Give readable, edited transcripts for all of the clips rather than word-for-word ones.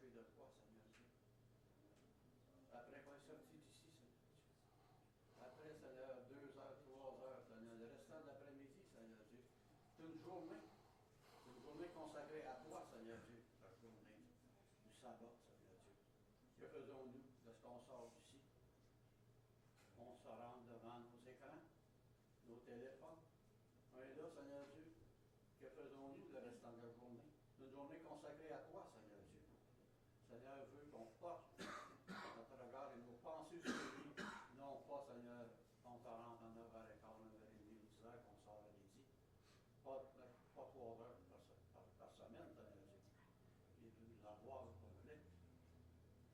approcher de toi, Seigneur Dieu. Après qu'on est sorti d'ici, Seigneur Dieu. Après, Seigneur, 2 heures, 3 heures, Seigneur, le restant de l'après-midi, Seigneur Dieu. C'est une journée consacrée à toi, Seigneur Dieu. La journée du sabbat, Seigneur Dieu. Que faisons-nous lorsqu'on sort d'ici? On se rend devant nos écrans, nos téléphones. On est là, Seigneur Dieu. Que faisons-nous le restant de la journée? Une journée consacrée à toi, Seigneur Dieu. Seigneur veut qu'on porte notre regard et nos pensées sur lui. Non pas, Seigneur, on te rentre à 9h15, 9h30, 10h, qu'on sort à midi. Pas 3 heures par semaine, Seigneur Dieu. Il veut nous avoir au complet.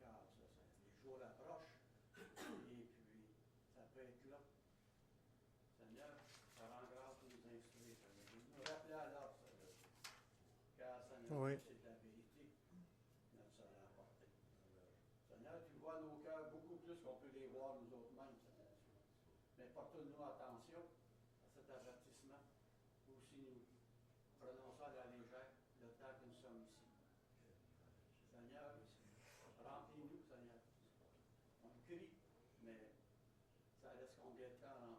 Car les jours approchent. Et puis, ça peut être là. Seigneur, ça rend grâce de nous instruire, Seigneur. Nous rappeler à l'ordre, Seigneur. Car, Seigneur, oui, c'est la vérité qui nous sera apportée. Seigneur, tu vois nos cœurs beaucoup plus qu'on peut les voir nous autres mêmes, Seigneur. Mais porte-nous attention à cet avertissement. Aussi, nous prononçons à la légère le temps que nous sommes ici. Seigneur, remplis-nous, Seigneur. On crie, mais ça laisse combien de temps?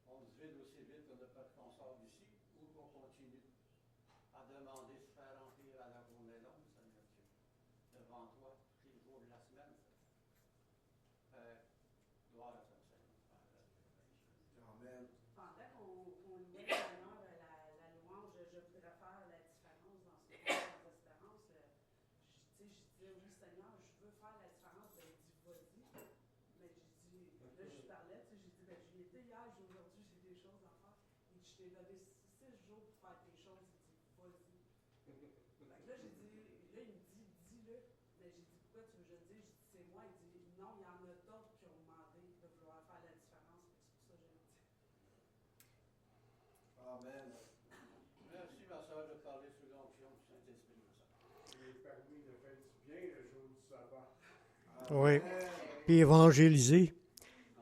On se vide aussi vite qu'on sort d'ici ou qu'on continue à demander de se faire remplir à la journée longue, Seigneur Dieu, devant toi tous les jours de la semaine. Gloire à toi, Seigneur. Amen. Pendant qu'on louait le Seigneur, la louange, je voudrais faire la différence dans ce moment d'espérance. Je disais, oui, Seigneur, je veux faire la différence. Ben, il dit, vas-y. Mais j'ai dit, là, je parlais, j'ai dit, ben, j'y étais hier, aujourd'hui, j'ai des choses à faire. Il dit, je t'ai donné 6 jours pour faire tes choses. Il dit, vas-y. Là, j'ai dit, là, il me dit, dis-le. Mais j'ai dit, pourquoi tu veux que je le dise? J'ai dit, c'est moi. Il dit, non, il y en a d'autres qui ont demandé de vouloir faire la différence. C'est pour ça que je le dis. Amen. Merci, ma soeur, de parler sous l'onction du Saint-Esprit. Il est permis de faire du bien le jour du sabbat. Amen. Oui. Puis évangéliser.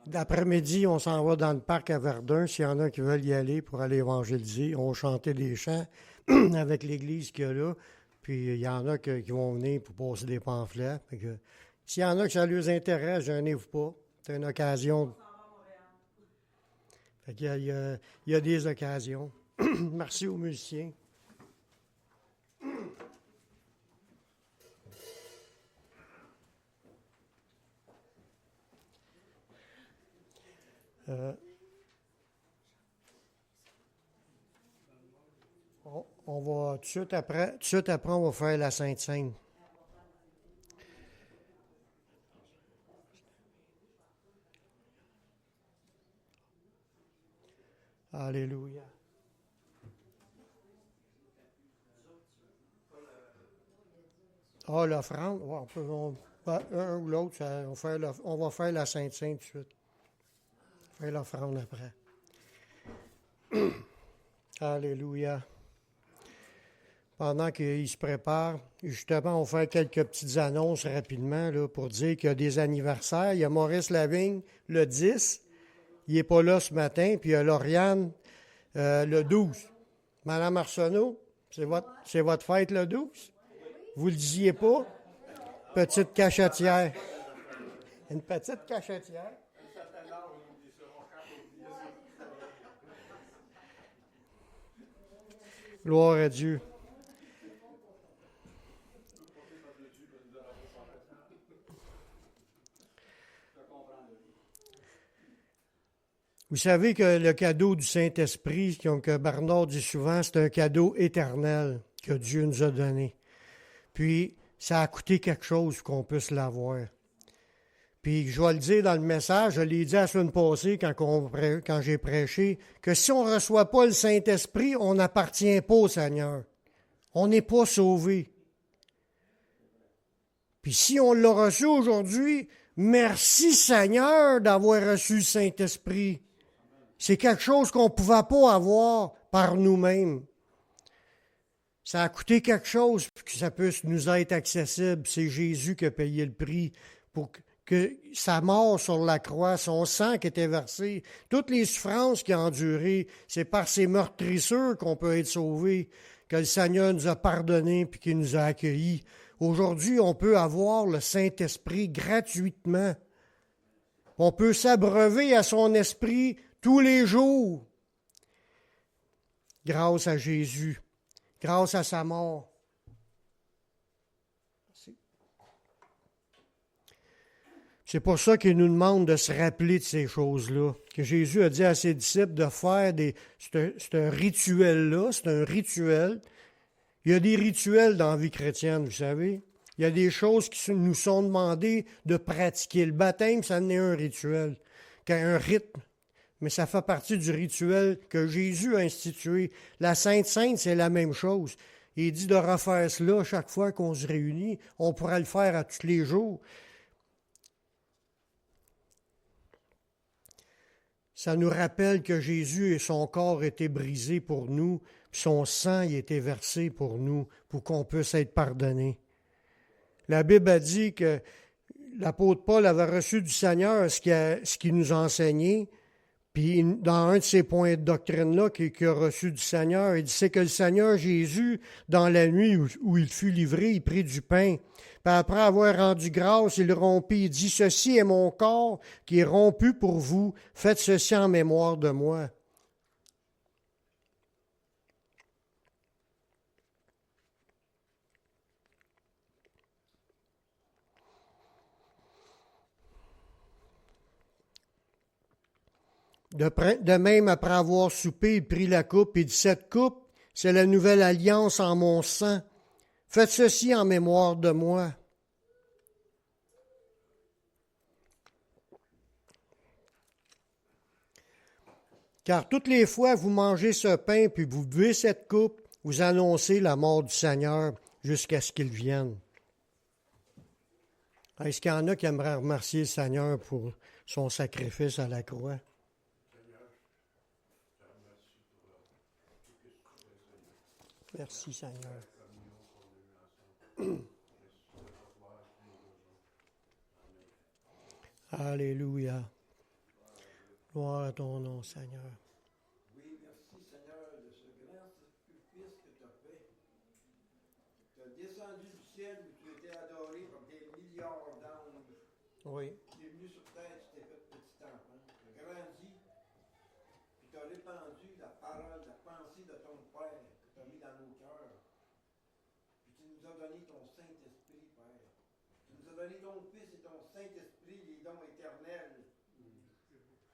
D'après-midi, on s'en va dans le parc à Verdun. S'il y en a qui veulent y aller pour aller évangéliser, on va chanter des chants avec l'église qu'il y a là. Puis il y en a qui vont venir pour passer des pamphlets. S'il y en a que ça les intéresse, gênez-vous pas. C'est une occasion. Fait qu'il y a des occasions. Merci aux musiciens. On va tout de suite après, on va faire la Sainte-Seine. Alléluia. Ah, l'offrande, ouais, un ou l'autre, on va faire la Sainte-Seine tout de suite. On va faire l'offrande après. Alléluia. Pendant qu'il se prépare, justement, on va faire quelques petites annonces rapidement là, pour dire qu'il y a des anniversaires. Il y a Maurice Lavigne le 10, il n'est pas là ce matin, puis il y a Lauriane le 12. Madame Arsenault, c'est votre fête le 12? Vous ne le disiez pas? Petite cachetière. Une petite cachetière. Gloire à Dieu. Vous savez que le cadeau du Saint-Esprit, que Bernard dit souvent, c'est un cadeau éternel que Dieu nous a donné. Puis, ça a coûté quelque chose qu'on puisse l'avoir. Puis, je vais le dire dans le message, je l'ai dit la semaine passée quand j'ai prêché, que si on ne reçoit pas le Saint-Esprit, on n'appartient pas au Seigneur. On n'est pas sauvé. Puis si on l'a reçu aujourd'hui, merci Seigneur d'avoir reçu le Saint-Esprit. C'est quelque chose qu'on ne pouvait pas avoir par nous-mêmes. Ça a coûté quelque chose pour que ça puisse nous être accessible. C'est Jésus qui a payé le prix pour que sa mort sur la croix, son sang qui était versé, toutes les souffrances qu'il a endurées, c'est par ses meurtrissures qu'on peut être sauvé, que le Seigneur nous a pardonné puis qu'il nous a accueillis Aujourd'hui, on peut avoir le Saint-Esprit gratuitement. On peut s'abreuver à son esprit tous les jours. Grâce à Jésus, grâce à sa mort. C'est pour ça qu'il nous demande de se rappeler de ces choses-là. Que Jésus a dit à ses disciples de faire c'est un rituel-là, c'est un rituel. Il y a des rituels dans la vie chrétienne, vous savez. Il y a des choses qui nous sont demandées de pratiquer. Le baptême, ça en est un rituel, un rythme. Mais ça fait partie du rituel que Jésus a institué. La Sainte Sainte, c'est la même chose. Il dit de refaire cela chaque fois qu'on se réunit. On pourra le faire à tous les jours. Ça nous rappelle que Jésus et son corps étaient brisés pour nous, puis son sang y était versé pour nous, pour qu'on puisse être pardonné. La Bible a dit que l'apôtre Paul avait reçu du Seigneur ce qu'il nous a enseigné, puis dans un de ces points de doctrine-là qu'il a reçu du Seigneur, il dit, c'est que le Seigneur Jésus, dans la nuit où il fut livré, il prit du pain. Puis après avoir rendu grâce, il rompit, il dit, ceci est mon corps qui est rompu pour vous, faites ceci en mémoire de moi. De même, après avoir soupé, il prit la coupe et dit, cette coupe, c'est la nouvelle alliance en mon sang. Faites ceci en mémoire de moi. Car toutes les fois vous mangez ce pain puis vous buvez cette coupe, vous annoncez la mort du Seigneur jusqu'à ce qu'il vienne. Est-ce qu'il y en a qui aimeraient remercier le Seigneur pour son sacrifice à la croix? Merci Seigneur. Alléluia. Gloire à ton nom, Seigneur. Oui, merci Seigneur de ce grand sacrifice que tu as fait. Tu as descendu du ciel où tu étais adoré par des milliards d'anges. Oui. Tu es venu sur terre, tu t'es fait petit enfant. Tu as grandi, puis tu as répandu la parole, la pensée de ton Père que tu as mis dans nos cœurs. Puis tu nous as donné ton Saint-Esprit, Père. Tu nous as donné ton Fils et ton Saint-Esprit, les dons éternels.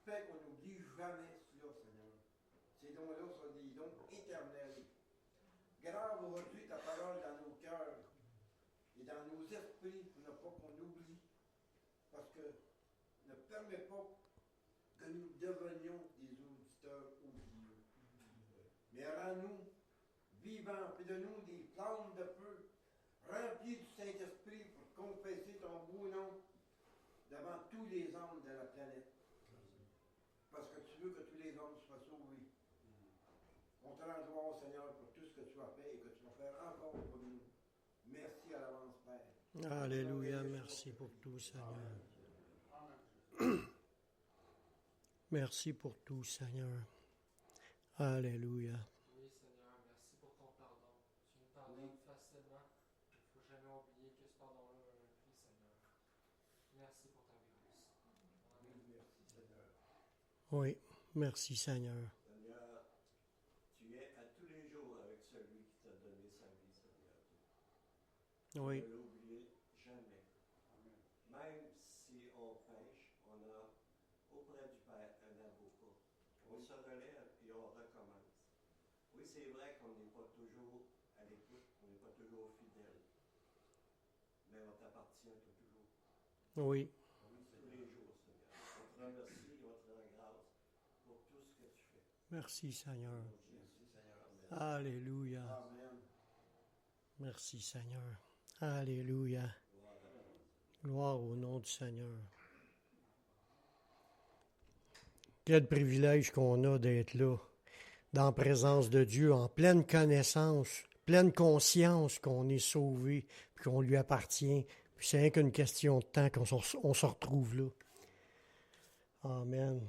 Fait qu'on n'oublie jamais cela, Seigneur. Ces dons-là sont des dons éternels. Grave aujourd'hui ta parole dans nos cœurs et dans nos esprits pour ne pas qu'on oublie. Parce que ne permet pas que nous devenions des auditeurs oublieux. Mais rends-nous vivants, et donne-nous des flammes de feu, remplis du Saint-Esprit pour confesser ton beau nom devant tous les hommes de la planète. Parce que tu veux que tous les hommes soient sauvés. On te rend gloire, Seigneur, pour tout ce que tu as fait et que tu vas faire encore pour nous. Merci à l'avance, Père. Alléluia, merci pour tout, Seigneur. Merci pour tout, Seigneur. Alléluia. Oui, Seigneur, merci pour ton pardon. Tu nous pardonnes facilement. Il ne faut jamais oublier que ce pardon-là a un prix, Seigneur. Merci pour ta grâce. Amen. Merci, Seigneur. Oui, merci, Seigneur. Seigneur, tu es à tous les jours avec celui qui t'a donné sa vie, Seigneur. Oui. Ne l'oublier jamais. Même si on pêche, on a auprès du Père un avocat. On se relève et on recommence. Oui, c'est vrai qu'on n'est pas toujours à l'écoute, on n'est pas toujours fidèle. Mais on t'appartient toujours. Oui. Oui, tous les jours, Seigneur. On te remercie, on te rend grâce pour tout ce que tu fais. Merci, Seigneur. Merci, Seigneur. Alléluia. Amen. Merci, Seigneur. Alléluia. Gloire au nom du Seigneur. Quel privilège qu'on a d'être là, dans la présence de Dieu, en pleine connaissance, pleine conscience qu'on est sauvé, puis qu'on lui appartient. Puis c'est rien qu'une question de temps qu'on se retrouve là. Amen.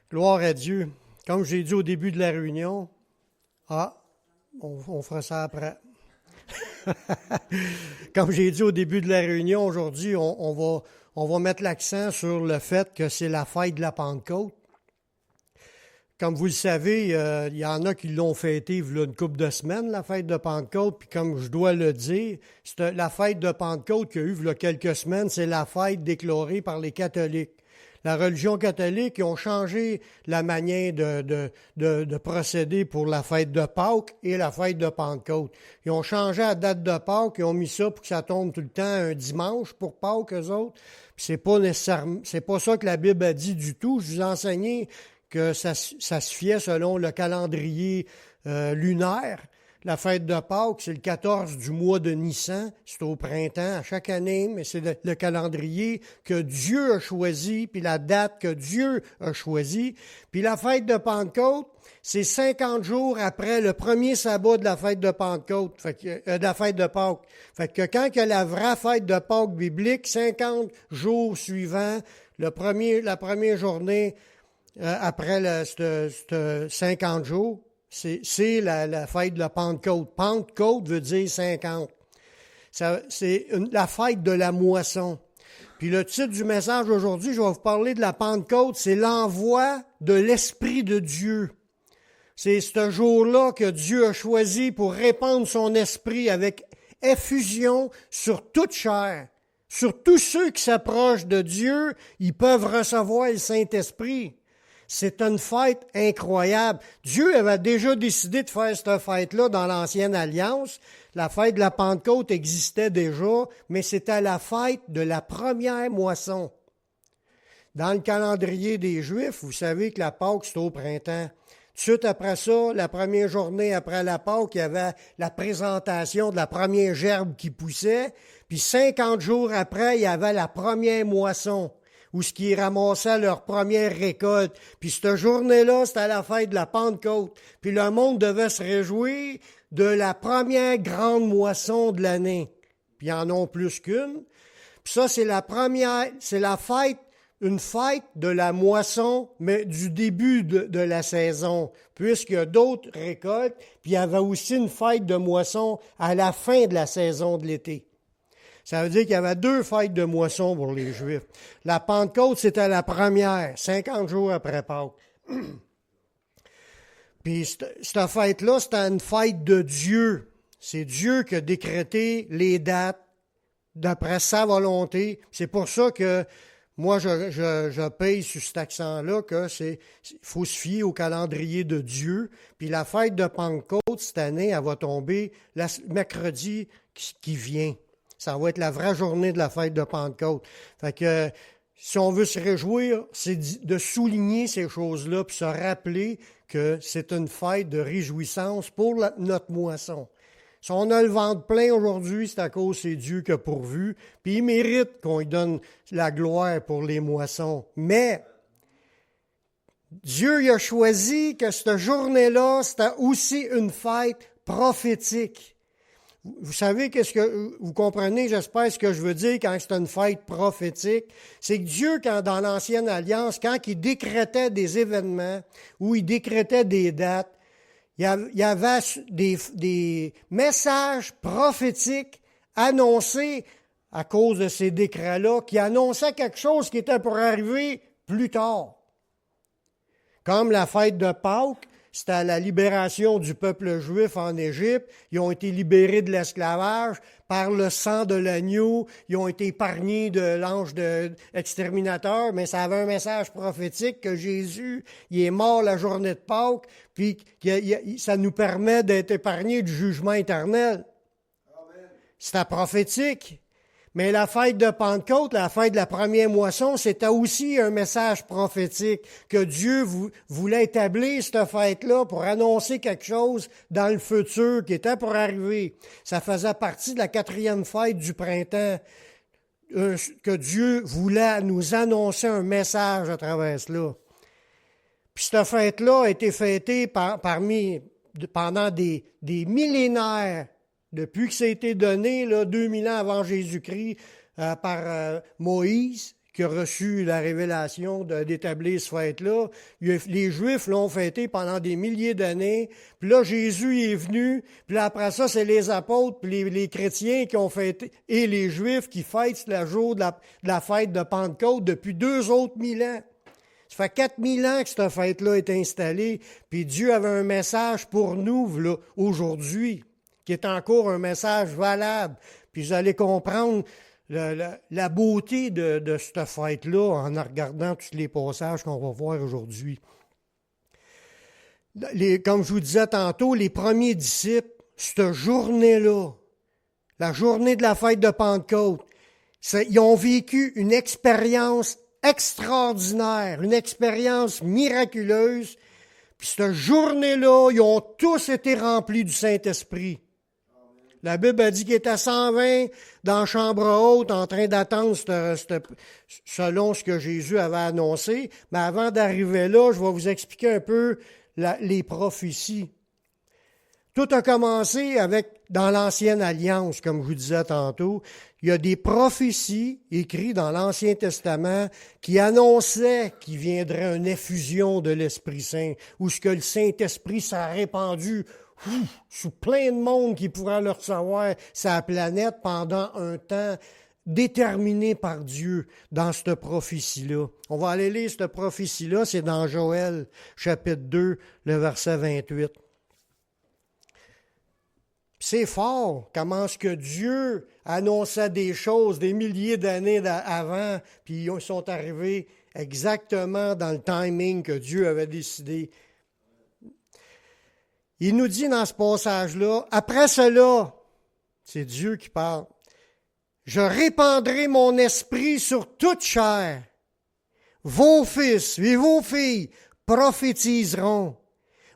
Gloire à Dieu. Comme j'ai dit au début de la réunion, Ah, on fera ça après. Comme j'ai dit au début de la réunion, aujourd'hui, on va mettre l'accent sur le fait que c'est la fête de la Pentecôte. Comme vous le savez, il y en a qui l'ont fêté il y a une couple de semaines, la fête de Pentecôte. Puis comme je dois le dire, la fête de Pentecôte qu'il y a eu il y a quelques semaines, c'est la fête déclarée par les catholiques. La religion catholique, ils ont changé la manière de procéder pour la fête de Pâques et la fête de Pentecôte. Ils ont changé la date de Pâques, ils ont mis ça pour que ça tombe tout le temps un dimanche pour Pâques, eux autres. Puis c'est pas nécessairement, c'est pas ça que la Bible a dit du tout. Je vous ai enseigné que ça se fiait selon le calendrier lunaire. La fête de Pâques, c'est le 14 du mois de Nissan, c'est au printemps à chaque année, mais c'est le calendrier que Dieu a choisi, puis la date que Dieu a choisi. Puis la fête de Pentecôte, c'est 50 jours après le premier sabbat de la fête de Pentecôte, de la fête de Pâques. Fait que quand il y a la vraie fête de Pâques biblique, 50 jours suivants, la première journée après 50 jours, c'est la fête de la Pentecôte. Pentecôte veut dire 50. C'est la fête de la moisson. Puis le titre du message aujourd'hui, je vais vous parler de la Pentecôte, c'est l'envoi de l'Esprit de Dieu. C'est ce jour-là que Dieu a choisi pour répandre son esprit avec effusion sur toute chair. Sur tous ceux qui s'approchent de Dieu, ils peuvent recevoir le Saint-Esprit. C'est une fête incroyable. Dieu avait déjà décidé de faire cette fête-là dans l'Ancienne Alliance. La fête de la Pentecôte existait déjà, mais c'était la fête de la première moisson. Dans le calendrier des Juifs, vous savez que la Pâque, c'est au printemps. Tout de suite après ça, la première journée après la Pâque, il y avait la présentation de la première gerbe qui poussait. Puis 50 jours après, il y avait la première moisson, où ce qui ramassaient leur première récolte. Puis cette journée-là, c'était la fête de la Pentecôte. Puis le monde devait se réjouir de la première grande moisson de l'année. Puis ils en ont plus qu'une. Puis ça, c'est la fête, une fête de la moisson, mais du début de la saison, puisqu'il y a d'autres récoltes. Puis il y avait aussi une fête de moisson à la fin de la saison de l'été. Ça veut dire qu'il y avait 2 fêtes de moisson pour les Juifs. La Pentecôte, c'était la première, 50 jours après Pâques. Puis cette fête-là, c'était une fête de Dieu. C'est Dieu qui a décrété les dates d'après sa volonté. C'est pour ça que moi, je paye sur cet accent-là que faut se fier au calendrier de Dieu. Puis la fête de Pentecôte, cette année, elle va tomber mercredi qui vient. Ça va être la vraie journée de la fête de Pentecôte. Fait que si on veut se réjouir, c'est de souligner ces choses-là puis se rappeler que c'est une fête de réjouissance pour notre moisson. Si on a le ventre plein aujourd'hui, c'est à cause c'est Dieu qui a pourvu, puis il mérite qu'on lui donne la gloire pour les moissons. Mais Dieu il a choisi que cette journée-là, c'était aussi une fête prophétique. Vous savez qu'est-ce que vous comprenez, j'espère ce que je veux dire quand c'est une fête prophétique, c'est que Dieu, dans l'Ancienne Alliance, quand il décrétait des événements ou il décrétait des dates, il y avait des messages prophétiques annoncés à cause de ces décrets-là, qui annonçaient quelque chose qui était pour arriver plus tard. Comme la fête de Pâques, c'était la libération du peuple juif en Égypte. Ils ont été libérés de l'esclavage par le sang de l'agneau. Ils ont été épargnés de l'ange exterminateur, mais ça avait un message prophétique que Jésus, il est mort la journée de Pâques, puis ça nous permet d'être épargnés du jugement éternel. Amen. C'était prophétique. Mais la fête de Pentecôte, la fête de la première moisson, c'était aussi un message prophétique que Dieu voulait établir cette fête-là pour annoncer quelque chose dans le futur qui était pour arriver. Ça faisait partie de la 4e fête du printemps que Dieu voulait nous annoncer un message à travers cela. Puis cette fête-là a été fêtée pendant des millénaires. Depuis que ça a été donné, là, 2000 ans avant Jésus-Christ, par Moïse, qui a reçu la révélation d'établir cette fête-là. Les Juifs l'ont fêté pendant des milliers d'années. Puis là, Jésus est venu. Puis là, après ça, c'est les apôtres, puis les chrétiens qui ont fêté, et les Juifs qui fêtent le jour de la fête de Pentecôte depuis 2 autres 1000 ans. Ça fait 4000 ans que cette fête-là est installée. Puis Dieu avait un message pour nous, là, aujourd'hui, qui est encore un message valable. Puis vous allez comprendre la beauté de cette fête-là en regardant tous les passages qu'on va voir aujourd'hui. Comme je vous disais tantôt, les premiers disciples, cette journée-là, la journée de la fête de Pentecôte, ils ont vécu une expérience extraordinaire, une expérience miraculeuse. Puis cette journée-là, ils ont tous été remplis du Saint-Esprit. La Bible a dit qu'il était à 120 dans la chambre haute en train d'attendre selon ce que Jésus avait annoncé. Mais avant d'arriver là, je vais vous expliquer un peu les prophéties. Tout a commencé dans l'Ancienne Alliance, comme je vous disais tantôt. Il y a des prophéties écrites dans l'Ancien Testament qui annonçaient qu'il viendrait une effusion de l'Esprit Saint, où ce que le Saint-Esprit s'est répandu sous plein de monde qui pourra le recevoir sa planète pendant un temps déterminé par Dieu dans cette prophétie-là. On va aller lire cette prophétie-là, c'est dans Joël, chapitre 2, le verset 28. C'est fort comment est-ce que Dieu annonçait des choses des milliers d'années avant, puis ils sont arrivés exactement dans le timing que Dieu avait décidé. Il nous dit dans ce passage-là, après cela, c'est Dieu qui parle, je répandrai mon esprit sur toute chair. Vos fils et vos filles prophétiseront.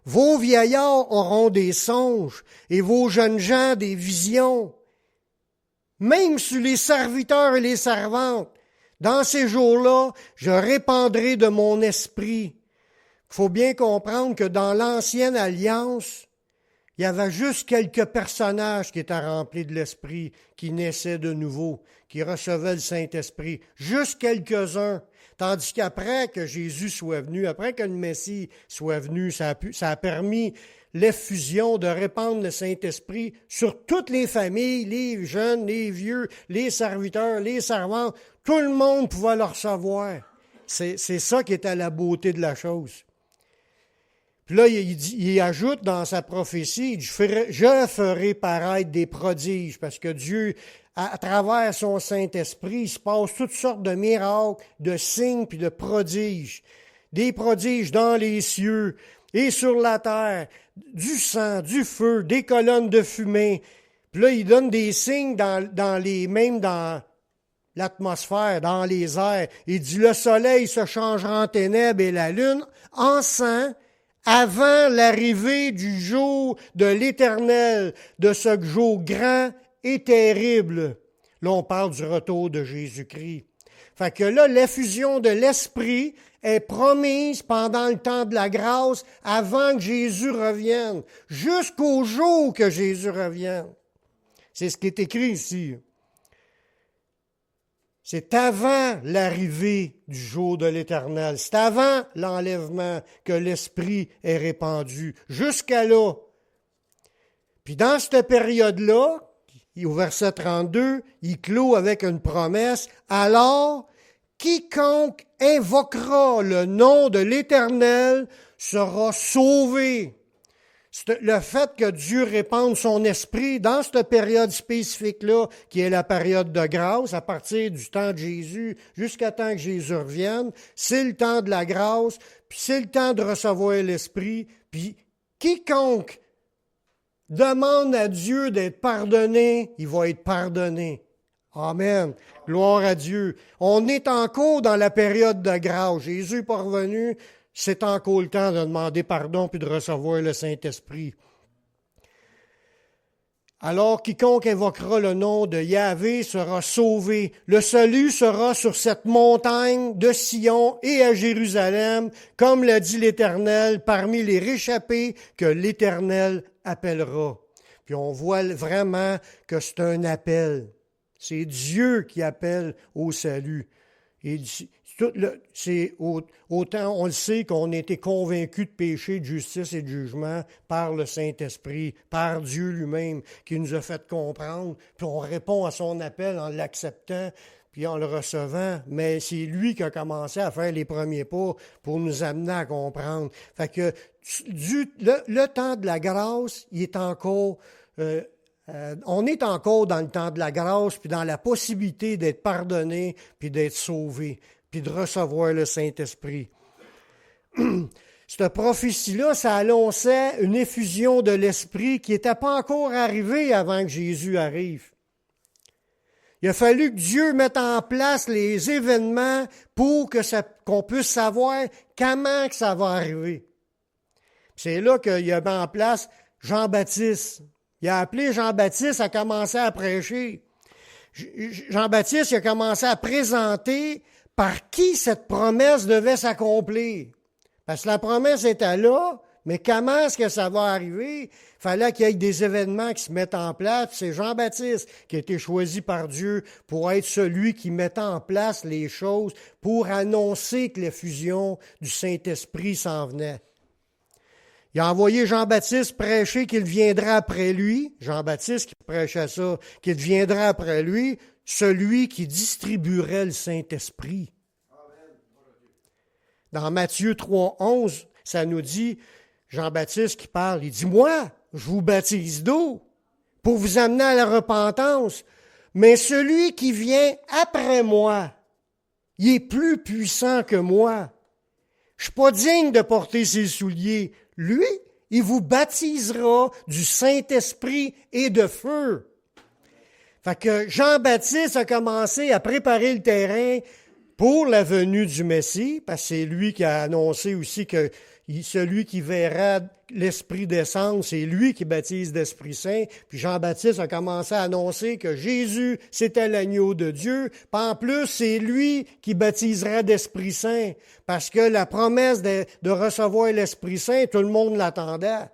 Vos vieillards auront des songes et vos jeunes gens des visions. Même sur les serviteurs et les servantes, dans ces jours-là, je répandrai de mon esprit. Il faut bien comprendre que dans l'Ancienne Alliance, il y avait juste quelques personnages qui étaient remplis de l'Esprit, qui naissaient de nouveau, qui recevaient le Saint-Esprit. Juste quelques-uns. Tandis qu'après que Jésus soit venu, après que le Messie soit venu, ça a permis l'effusion de répandre le Saint-Esprit sur toutes les familles, les jeunes, les vieux, les serviteurs, les servantes. Tout le monde pouvait le recevoir. C'est ça qui était la beauté de la chose. Puis là, il ajoute dans sa prophétie, je ferai paraître des prodiges, parce que Dieu, à travers son Saint-Esprit, il se passe toutes sortes de miracles, de signes puis de prodiges. Des prodiges dans les cieux et sur la terre, du sang, du feu, des colonnes de fumée. Puis là, il donne des signes même dans l'atmosphère, dans les airs. Il dit, le soleil se changera en ténèbres et la lune en sang, avant l'arrivée du jour de l'Éternel, de ce jour grand et terrible. Là, on parle du retour de Jésus-Christ. Fait que là, l'effusion de l'Esprit est promise pendant le temps de la grâce, avant que Jésus revienne, jusqu'au jour que Jésus revienne. C'est ce qui est écrit ici. C'est avant l'arrivée du jour de l'Éternel. C'est avant l'enlèvement que l'Esprit est répandu. Jusqu'à là. Puis dans cette période-là, au verset 32, il clôt avec une promesse. Alors, quiconque invoquera le nom de l'Éternel sera sauvé. Le fait que Dieu répande son esprit dans cette période spécifique-là, qui est la période de grâce, à partir du temps de Jésus jusqu'à temps que Jésus revienne, c'est le temps de la grâce, puis c'est le temps de recevoir l'esprit, puis quiconque demande à Dieu d'être pardonné, il va être pardonné. Amen. Gloire à Dieu. On est encore dans la période de grâce. Jésus n'est pas revenu. C'est encore le temps de demander pardon puis de recevoir le Saint-Esprit. Alors, quiconque invoquera le nom de Yahvé sera sauvé. Le salut sera sur cette montagne de Sion et à Jérusalem, comme l'a dit l'Éternel, parmi les réchappés que l'Éternel appellera. Puis on voit vraiment que c'est un appel. C'est Dieu qui appelle au salut. Autant on le sait qu'on a été convaincu de péché, de justice et de jugement par le Saint-Esprit, par Dieu lui-même, qui nous a fait comprendre, puis on répond à son appel en l'acceptant, puis en le recevant, mais c'est lui qui a commencé à faire les premiers pas pour nous amener à comprendre. Fait que le temps de la grâce, il est encore... on est encore dans le temps de la grâce, puis dans la possibilité d'être pardonné, puis d'être sauvé, puis de recevoir le Saint-Esprit. Cette prophétie-là, ça annonçait une effusion de l'Esprit qui n'était pas encore arrivée avant que Jésus arrive. Il a fallu que Dieu mette en place les événements pour qu'on puisse savoir comment que ça va arriver. C'est là qu'il a mis en place Jean-Baptiste. Il a appelé Jean-Baptiste à commencer à prêcher. Jean-Baptiste a commencé à présenter par qui cette promesse devait s'accomplir. Parce que la promesse était là, mais comment est-ce que ça va arriver? Il fallait qu'il y ait des événements qui se mettent en place. C'est Jean-Baptiste qui a été choisi par Dieu pour être celui qui mettait en place les choses, pour annoncer que l'effusion du Saint-Esprit s'en venait. Il a envoyé Jean-Baptiste prêcher qu'il viendra après lui. Jean-Baptiste qui prêchait ça, qu'il viendra après lui, celui qui distribuerait le Saint-Esprit. Dans Matthieu 3,11, ça nous dit, Jean-Baptiste qui parle, il dit, « Moi, je vous baptise d'eau pour vous amener à la repentance, mais celui qui vient après moi, il est plus puissant que moi. Je suis pas digne de porter ses souliers. Lui, il vous baptisera du Saint-Esprit et de feu. » Fait que Jean-Baptiste a commencé à préparer le terrain pour la venue du Messie, parce que c'est lui qui a annoncé aussi que celui qui verra l'Esprit descendre, c'est lui qui baptise d'Esprit Saint. Puis Jean-Baptiste a commencé à annoncer que Jésus, c'était l'agneau de Dieu. Puis en plus, c'est lui qui baptisera d'Esprit Saint, parce que la promesse de recevoir l'Esprit Saint, tout le monde l'attendait.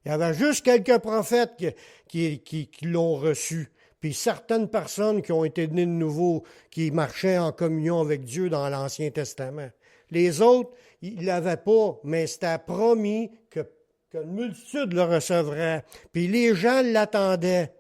Il y avait juste quelques prophètes qui l'ont reçu. Puis certaines personnes qui ont été nées de nouveau, qui marchaient en communion avec Dieu dans l'Ancien Testament. Les autres, ils ne l'avaient pas, mais c'était promis qu'une multitude le recevrait. Puis les gens l'attendaient.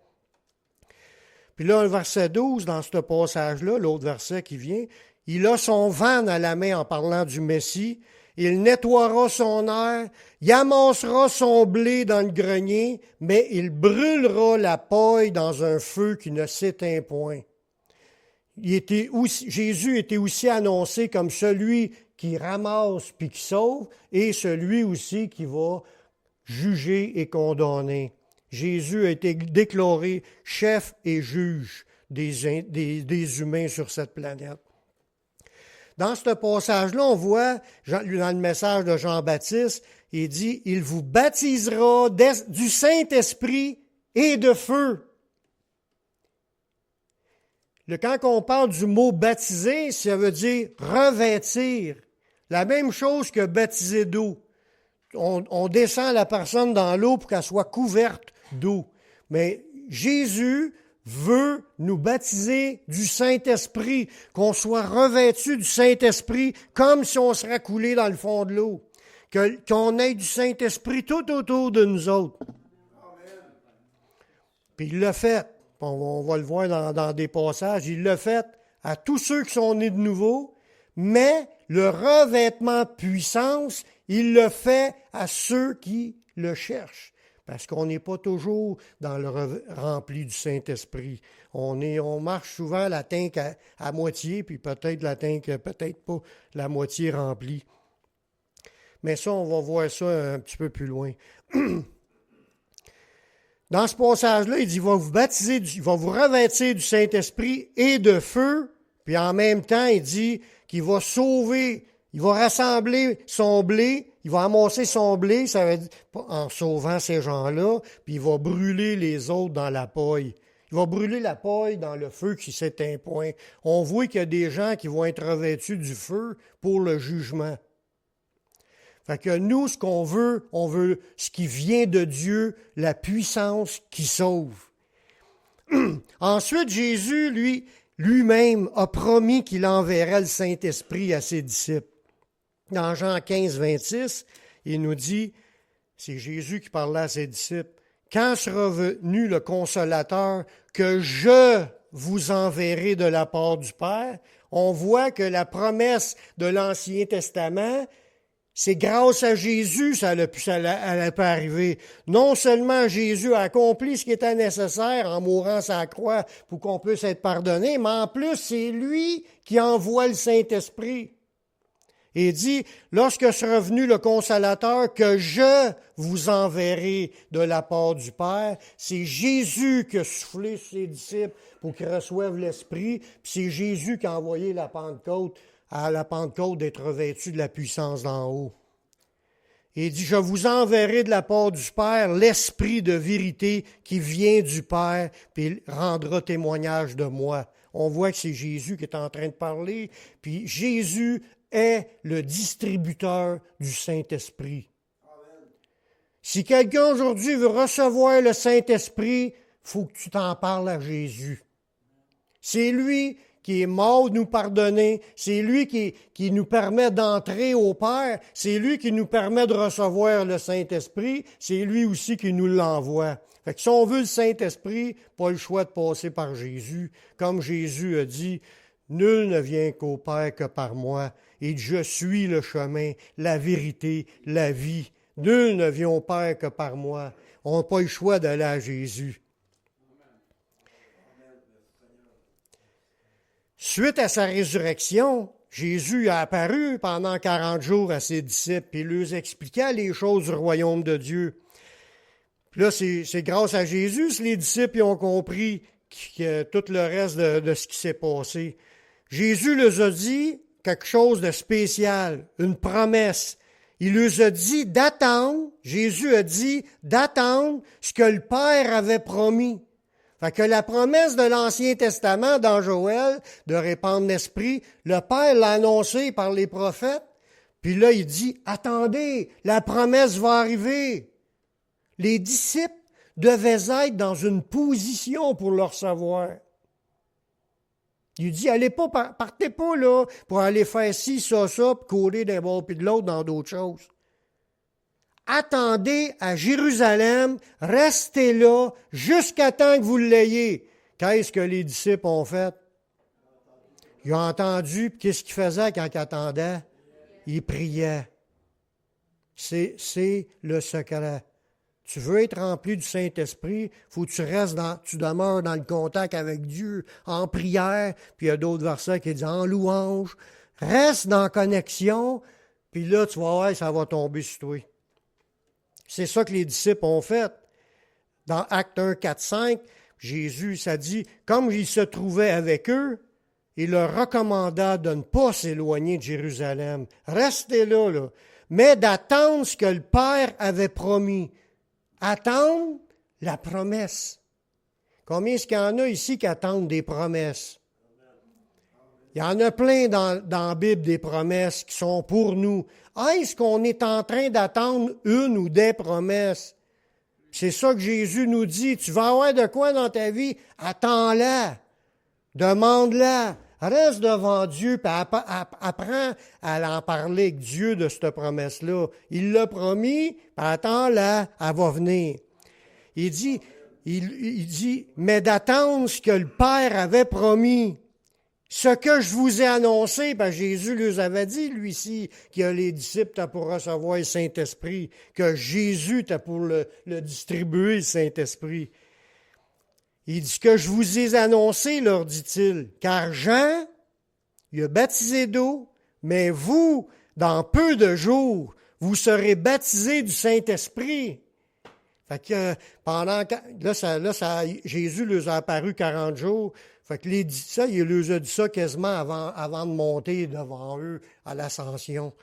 Puis là, le verset 12, dans ce passage-là, l'autre verset qui vient, il a son van à la main en parlant du Messie. Il nettoiera son aire, il amassera son blé dans le grenier, mais il brûlera la paille dans un feu qui ne s'éteint point. Jésus était aussi annoncé comme celui qui ramasse puis qui sauve, et celui aussi qui va juger et condamner. Jésus a été déclaré chef et juge des humains sur cette planète. Dans ce passage-là, on voit, dans le message de Jean-Baptiste, il dit, « Il vous baptisera du Saint-Esprit et de feu. » Quand on parle du mot « baptiser », ça veut dire « revêtir ». La même chose que « baptiser d'eau ». On descend la personne dans l'eau pour qu'elle soit couverte d'eau. Mais Jésus veut nous baptiser du Saint-Esprit, qu'on soit revêtu du Saint-Esprit comme si on serait coulé dans le fond de l'eau, qu'on ait du Saint-Esprit tout autour de nous autres. Amen. Puis il l'a fait, on va le voir dans des passages, il l'a fait à tous ceux qui sont nés de nouveau, mais le revêtement de puissance, il le fait à ceux qui le cherchent. Parce qu'on n'est pas toujours dans le rempli du Saint-Esprit. On marche souvent la tank à moitié, puis peut-être la tank, peut-être pas la moitié remplie. Mais ça, on va voir ça un petit peu plus loin. Dans ce passage-là, il dit, il va vous revêtir du Saint-Esprit et de feu, puis en même temps, il dit qu'il va sauver, il va rassembler son blé, il va amasser son blé, ça veut dire, en sauvant ces gens-là, puis il va brûler les autres dans la paille. Il va brûler la paille dans le feu qui s'éteint point. On voit qu'il y a des gens qui vont être revêtus du feu pour le jugement. Fait que nous, ce qu'on veut, on veut ce qui vient de Dieu, la puissance qui sauve. Ensuite, Jésus, lui, lui-même a promis qu'il enverrait le Saint-Esprit à ses disciples. Dans Jean 15, 26, il nous dit, c'est Jésus qui parlait à ses disciples, « Quand sera venu le Consolateur que je vous enverrai de la part du Père? » On voit que la promesse de l'Ancien Testament, c'est grâce à Jésus ça a pu arriver. Non seulement Jésus a accompli ce qui était nécessaire en mourant sur la croix pour qu'on puisse être pardonné, mais en plus, c'est lui qui envoie le Saint-Esprit. Et il dit, lorsque sera venu le Consolateur que je vous enverrai de la part du Père, c'est Jésus qui a soufflé sur ses disciples pour qu'ils reçoivent l'Esprit, puis c'est Jésus qui a envoyé à la Pentecôte d'être revêtu de la puissance d'en haut. Et il dit, je vous enverrai de la part du Père l'Esprit de vérité qui vient du Père, puis il rendra témoignage de moi. On voit que c'est Jésus qui est en train de parler, puis Jésus est le distributeur du Saint-Esprit. Si quelqu'un aujourd'hui veut recevoir le Saint-Esprit, il faut que tu t'en parles à Jésus. C'est lui qui est mort de nous pardonner, c'est lui qui nous permet d'entrer au Père, c'est lui qui nous permet de recevoir le Saint-Esprit, c'est lui aussi qui nous l'envoie. Fait que si on veut le Saint-Esprit, pas le choix de passer par Jésus. Comme Jésus a dit, « Nul ne vient qu'au Père que par moi, et je suis le chemin, la vérité, la vie. Nul ne vient au Père que par moi. » On n'a pas le choix d'aller à Jésus. Suite à sa résurrection, Jésus a apparu pendant 40 jours à ses disciples et leur expliquait les choses du royaume de Dieu. Puis là, c'est grâce à Jésus que les disciples ont compris tout le reste de ce qui s'est passé. Jésus leur a dit quelque chose de spécial, une promesse. Il leur a dit d'attendre, Jésus a dit d'attendre ce que le Père avait promis. Fait que la promesse de l'Ancien Testament dans Joël, de répandre l'Esprit, le Père l'a annoncé par les prophètes. Puis là, il dit, attendez, la promesse va arriver. Les disciples devaient être dans une position pour le recevoir. Il dit, partez pas là pour aller faire ci, ça, puis courir d'un bord puis de l'autre dans d'autres choses. Attendez à Jérusalem, restez là jusqu'à temps que vous l'ayez. Qu'est-ce que les disciples ont fait? Ils ont entendu, puis qu'est-ce qu'ils faisaient quand ils attendaient? Ils priaient. C'est le secret. Tu veux être rempli du Saint-Esprit, il faut que tu demeures dans le contact avec Dieu, en prière, puis il y a d'autres versets qui disent en louange. Reste dans la connexion, puis là, tu vas voir, ça va tomber sur toi. C'est ça que les disciples ont fait. Dans Actes 1, 4, 5, Jésus, ça dit, comme il se trouvait avec eux, il leur recommanda de ne pas s'éloigner de Jérusalem. Restez là, mais d'attendre ce que le Père avait promis. Attendre la promesse. Combien est-ce qu'il y en a ici qui attendent des promesses? Il y en a plein dans la Bible des promesses qui sont pour nous. Est-ce qu'on est en train d'attendre une ou des promesses? C'est ça que Jésus nous dit. Tu vas avoir de quoi dans ta vie? Attends-la. Demande-la. Reste devant Dieu, puis apprends à en parler avec Dieu de cette promesse-là. Il l'a promis, puis attends-la, elle va venir. Il dit, mais d'attendre ce que le Père avait promis. Ce que je vous ai annoncé, ben Jésus leur avait dit, lui-ci, que les disciples étaient pour recevoir le Saint-Esprit, que Jésus était pour le distribuer, le Saint-Esprit. Il dit, ce que je vous ai annoncé, leur dit-il, car Jean, il a baptisé d'eau, mais vous, dans peu de jours, vous serez baptisés du Saint-Esprit. Fait que Jésus leur a apparu 40 jours. Fait que il leur a dit ça quasiment avant de monter devant eux à l'ascension.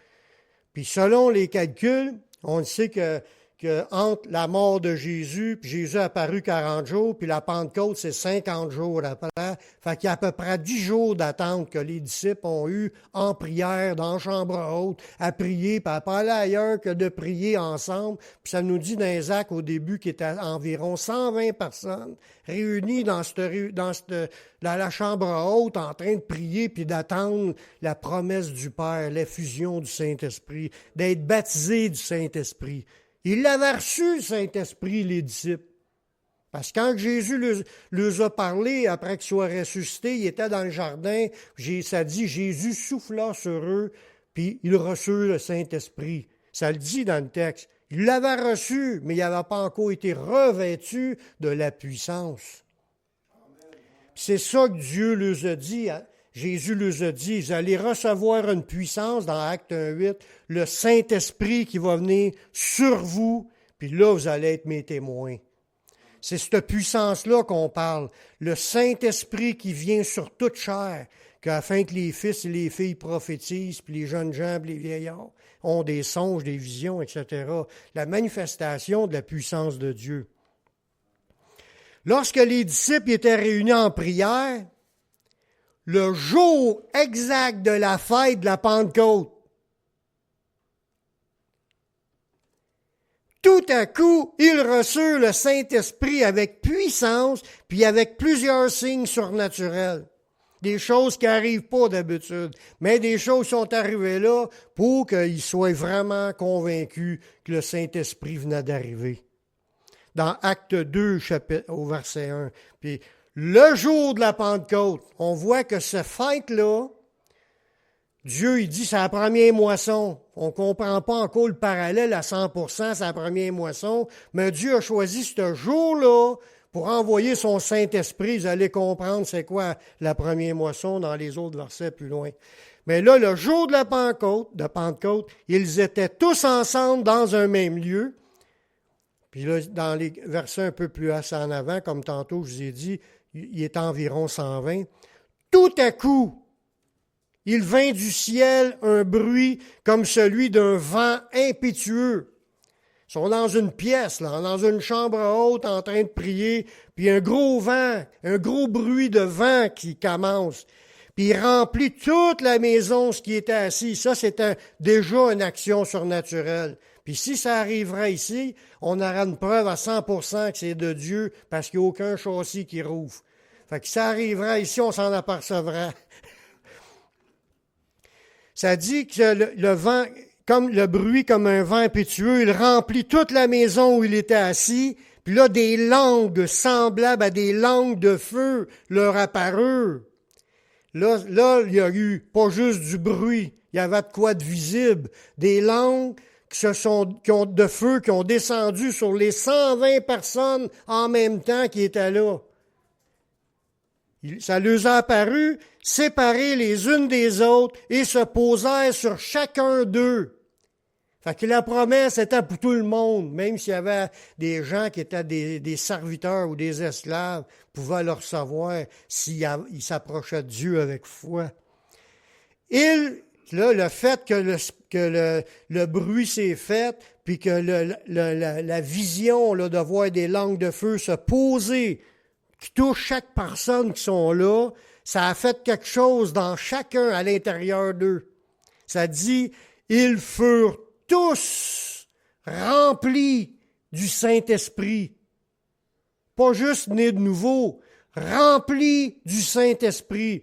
Puis selon les calculs, on sait que que entre la mort de Jésus, puis Jésus a apparu 40 jours, puis la Pentecôte, c'est 50 jours après. Fait qu'il y a à peu près 10 jours d'attente que les disciples ont eu en prière, dans la chambre haute, à prier, puis à pas aller ailleurs que de prier ensemble. Puis ça nous dit dans les Actes au début qu'il y était environ 120 personnes réunies dans la chambre haute, en train de prier, puis d'attendre la promesse du Père, l'effusion du Saint-Esprit, d'être baptisés du Saint-Esprit. Ils l'avaient reçu, le Saint-Esprit, les disciples. Parce que quand Jésus leur a parlé, après qu'il soit ressuscité, il était dans le jardin, ça dit, Jésus souffla sur eux, puis ils reçurent le Saint-Esprit. Ça le dit dans le texte. Ils l'avaient reçu, mais il n'avait pas encore été revêtu de la puissance. Puis c'est ça que Dieu leur a dit, Jésus leur a dit, vous allez recevoir une puissance, dans Acte 1:8, le Saint-Esprit qui va venir sur vous, puis là, vous allez être mes témoins. C'est cette puissance-là qu'on parle, le Saint-Esprit qui vient sur toute chair, afin que les fils et les filles prophétisent, puis les jeunes gens, puis les vieillards ont des songes, des visions, etc. La manifestation de la puissance de Dieu. Lorsque les disciples étaient réunis en prière, le jour exact de la fête de la Pentecôte, tout à coup, ils reçurent le Saint-Esprit avec puissance, puis avec plusieurs signes surnaturels. Des choses qui n'arrivent pas d'habitude, mais des choses sont arrivées là pour qu'ils soient vraiment convaincus que le Saint-Esprit venait d'arriver. Dans Acte 2, au verset 1. Puis, le jour de la Pentecôte, on voit que ce fête-là, Dieu, il dit, c'est la première moisson. On ne comprend pas encore le parallèle à 100%, c'est la première moisson, mais Dieu a choisi ce jour-là pour envoyer son Saint-Esprit. Vous allez comprendre c'est quoi la première moisson dans les autres versets plus loin. Mais là, le jour de la Pentecôte, ils étaient tous ensemble dans un même lieu. Puis là, dans les versets un peu plus en avant, comme tantôt je vous ai dit, il est environ 120. Tout à coup, il vint du ciel un bruit comme celui d'un vent impétueux. Ils sont dans une pièce, là, dans une chambre haute, en train de prier, puis un gros vent, un gros bruit de vent qui commence. Puis il remplit toute la maison, ce qui était assis. Ça, c'était déjà une action surnaturelle. Puis si ça arriverait ici, on aura une preuve à 100% que c'est de Dieu, parce qu'il n'y a aucun châssis qui rouvre. Fait que si ça arriverait ici, on s'en apercevrait. Ça dit que le vent, comme le bruit comme un vent impétueux, il remplit toute la maison où il était assis, puis là, des langues semblables à des langues de feu leur apparurent. Là, il y a eu pas juste du bruit, il y avait de quoi de visible, des langues qui ont de feu, qui ont descendu sur les 120 personnes en même temps qui étaient là. Ça leur a apparu séparés les unes des autres et se posèrent sur chacun d'eux. Fait que la promesse était pour tout le monde, même s'il y avait des gens qui étaient des serviteurs ou des esclaves, pouvaient le recevoir s'ils s'approchaient de Dieu avec foi. Là, le fait que le bruit s'est fait, puis que la vision là, de voir des langues de feu se poser, qui touche chaque personne qui sont là, ça a fait quelque chose dans chacun à l'intérieur d'eux. Ça dit, ils furent tous remplis du Saint-Esprit. Pas juste nés de nouveau, remplis du Saint-Esprit.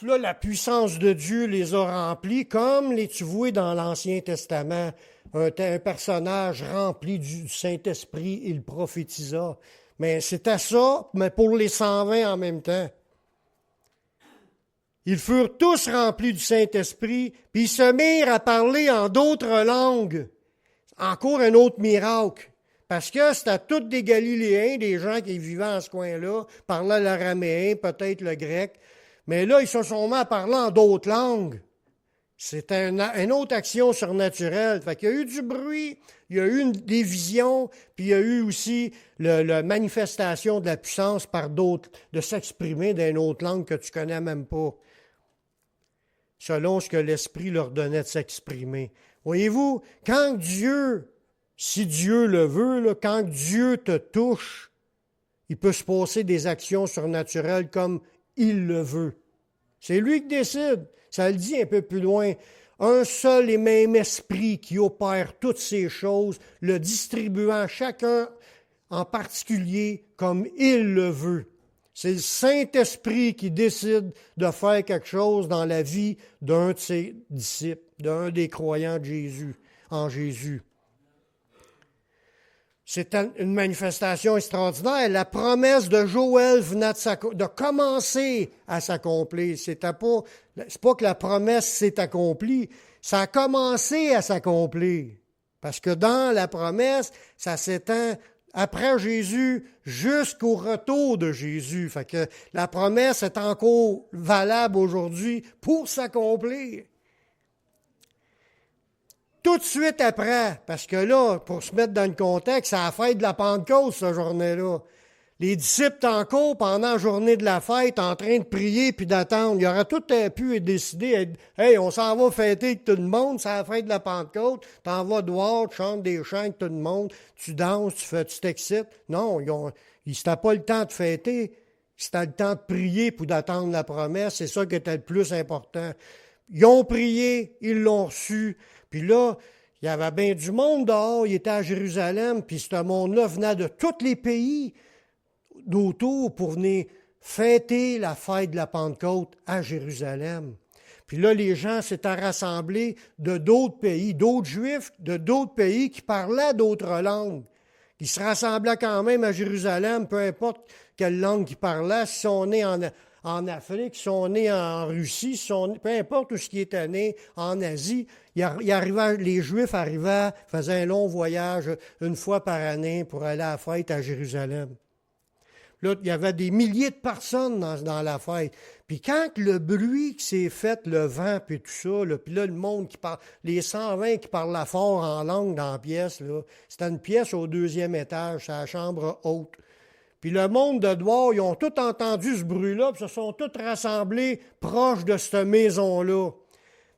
Là, la puissance de Dieu les a remplis, comme tu vois dans l'Ancien Testament, un personnage rempli du Saint-Esprit, il prophétisa. Mais c'était ça, mais pour les 120 en même temps. Ils furent tous remplis du Saint-Esprit, puis ils se mirent à parler en d'autres langues. Encore un autre miracle. Parce que c'était tous des Galiléens, des gens qui vivaient en ce coin-là, parlaient l'araméen, peut-être le grec. Mais là, ils se sont mis à parler en d'autres langues. C'était une autre action surnaturelle. Fait qu'il y a eu du bruit, il y a eu des visions, puis il y a eu aussi la manifestation de la puissance par d'autres, de s'exprimer dans une autre langue que tu connais même pas, selon ce que l'Esprit leur donnait de s'exprimer. Voyez-vous, quand Dieu si Dieu le veut, là, quand Dieu te touche, il peut se passer des actions surnaturelles comme il le veut. C'est lui qui décide. Ça le dit un peu plus loin. Un seul et même esprit qui opère toutes ces choses, le distribuant chacun en particulier comme il le veut. C'est le Saint-Esprit qui décide de faire quelque chose dans la vie d'un de ses disciples, d'un des croyants de Jésus, en Jésus. C'est une manifestation extraordinaire. La promesse de Joël venait de commencer à s'accomplir. C'est pas que la promesse s'est accomplie, ça a commencé à s'accomplir. Parce que dans la promesse, ça s'étend après Jésus jusqu'au retour de Jésus. Fait que la promesse est encore valable aujourd'hui pour s'accomplir. Tout de suite après, parce que là, pour se mettre dans le contexte, c'est la fête de la Pentecôte, cette journée-là. Les disciples étaient encore pendant la journée de la fête en train de prier puis d'attendre. Ils auraient tout pu décider, hey, on s'en va fêter avec tout le monde, c'est la fête de la Pentecôte, t'en vas dehors, tu chantes des chants avec tout le monde, tu danses, tu t'excites. Non, c'était pas le temps de fêter, c'était le temps de prier pour d'attendre la promesse, c'est ça qui était le plus important. Ils ont prié, ils l'ont reçu. Puis là, il y avait bien du monde dehors, il était à Jérusalem, puis ce monde-là venait de tous les pays d'autour pour venir fêter la fête de la Pentecôte à Jérusalem. Puis là, les gens s'étaient rassemblés de d'autres pays, d'autres Juifs de d'autres pays qui parlaient d'autres langues. Ils se rassemblaient quand même à Jérusalem, peu importe quelle langue ils parlaient, s'ils sont nés en Afrique, s'ils sont nés en Russie, peu importe où ils étaient nés, en Asie, les Juifs arrivaient, faisaient un long voyage une fois par année pour aller à la fête à Jérusalem. Là, il y avait des milliers de personnes dans la fête. Puis quand le bruit qui s'est fait, le vent, puis tout ça, là, puis là, le monde qui parle, les 120 qui parlaient fort en langue dans la pièce, là, c'était une pièce au 2e étage, c'est la chambre haute. Puis le monde de dehors, ils ont tous entendu ce bruit-là, puis se sont tous rassemblés proche de cette maison-là.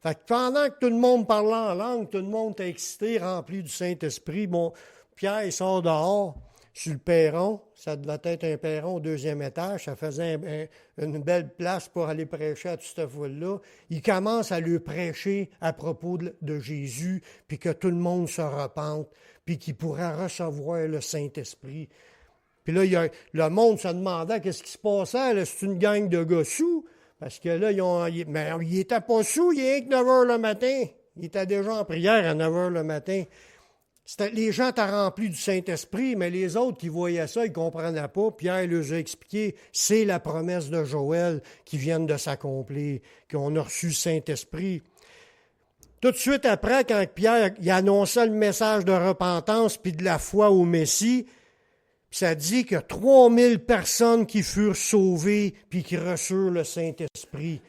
Fait que pendant que tout le monde parlait en langue, tout le monde était excité, rempli du Saint-Esprit. Bon, Pierre, il sort dehors, sur le perron. Ça devait être un perron au 2e étage. Ça faisait une belle place pour aller prêcher à toute cette foule-là. Il commence à lui prêcher à propos de Jésus, puis que tout le monde se repente, puis qu'il pourra recevoir le Saint-Esprit. Puis là, le monde se demandait qu'est-ce qui se passait. Là, c'est une gang de gars sous. Parce que là, ils n'étaient pas sous, il est que 9 h le matin. Ils étaient déjà en prière à 9 h le matin. Les gens étaient remplis du Saint-Esprit, mais les autres qui voyaient ça, ils ne comprenaient pas. Pierre leur a expliqué, c'est la promesse de Joël qui vient de s'accomplir, qu'on a reçu le Saint-Esprit. Tout de suite après, quand Pierre il annonçait le message de repentance puis de la foi au Messie, ça dit qu'il y a 3000 personnes qui furent sauvées puis qui reçurent le Saint-Esprit.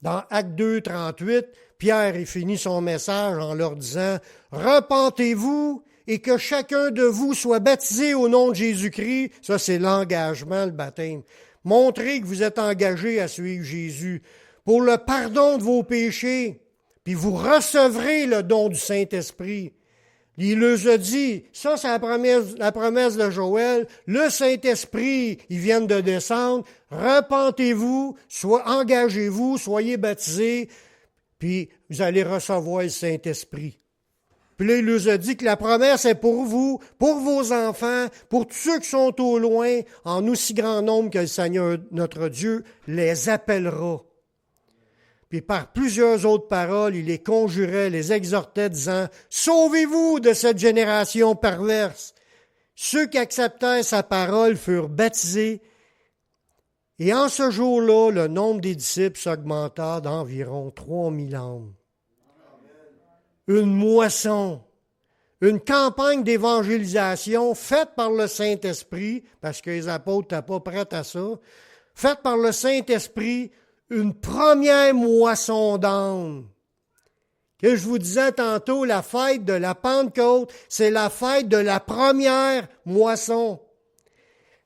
Dans Actes 2, 38, Pierre il finit son message en leur disant « Repentez-vous et que chacun de vous soit baptisé au nom de Jésus-Christ. » Ça, c'est l'engagement, le baptême. Montrez que vous êtes engagés à suivre Jésus pour le pardon de vos péchés, puis vous recevrez le don du Saint-Esprit. Il leur a dit, ça c'est la promesse de Joël, le Saint-Esprit, ils viennent de descendre, repentez-vous, engagez-vous, soyez baptisés, puis vous allez recevoir le Saint-Esprit. Puis là, il leur a dit que la promesse est pour vous, pour vos enfants, pour tous ceux qui sont au loin, en aussi grand nombre que le Seigneur, notre Dieu, les appellera. Puis par plusieurs autres paroles, il les conjurait, les exhortait, disant « Sauvez-vous de cette génération perverse !» Ceux qui acceptèrent sa parole furent baptisés, et en ce jour-là, le nombre des disciples s'augmenta d'environ 3000 âmes. Une moisson, une campagne d'évangélisation faite par le Saint-Esprit, parce que les apôtres n'étaient pas prêts à ça, faite par le Saint-Esprit, une première moisson d'âmes. Que je vous disais tantôt, la fête de la Pentecôte, c'est la fête de la première moisson.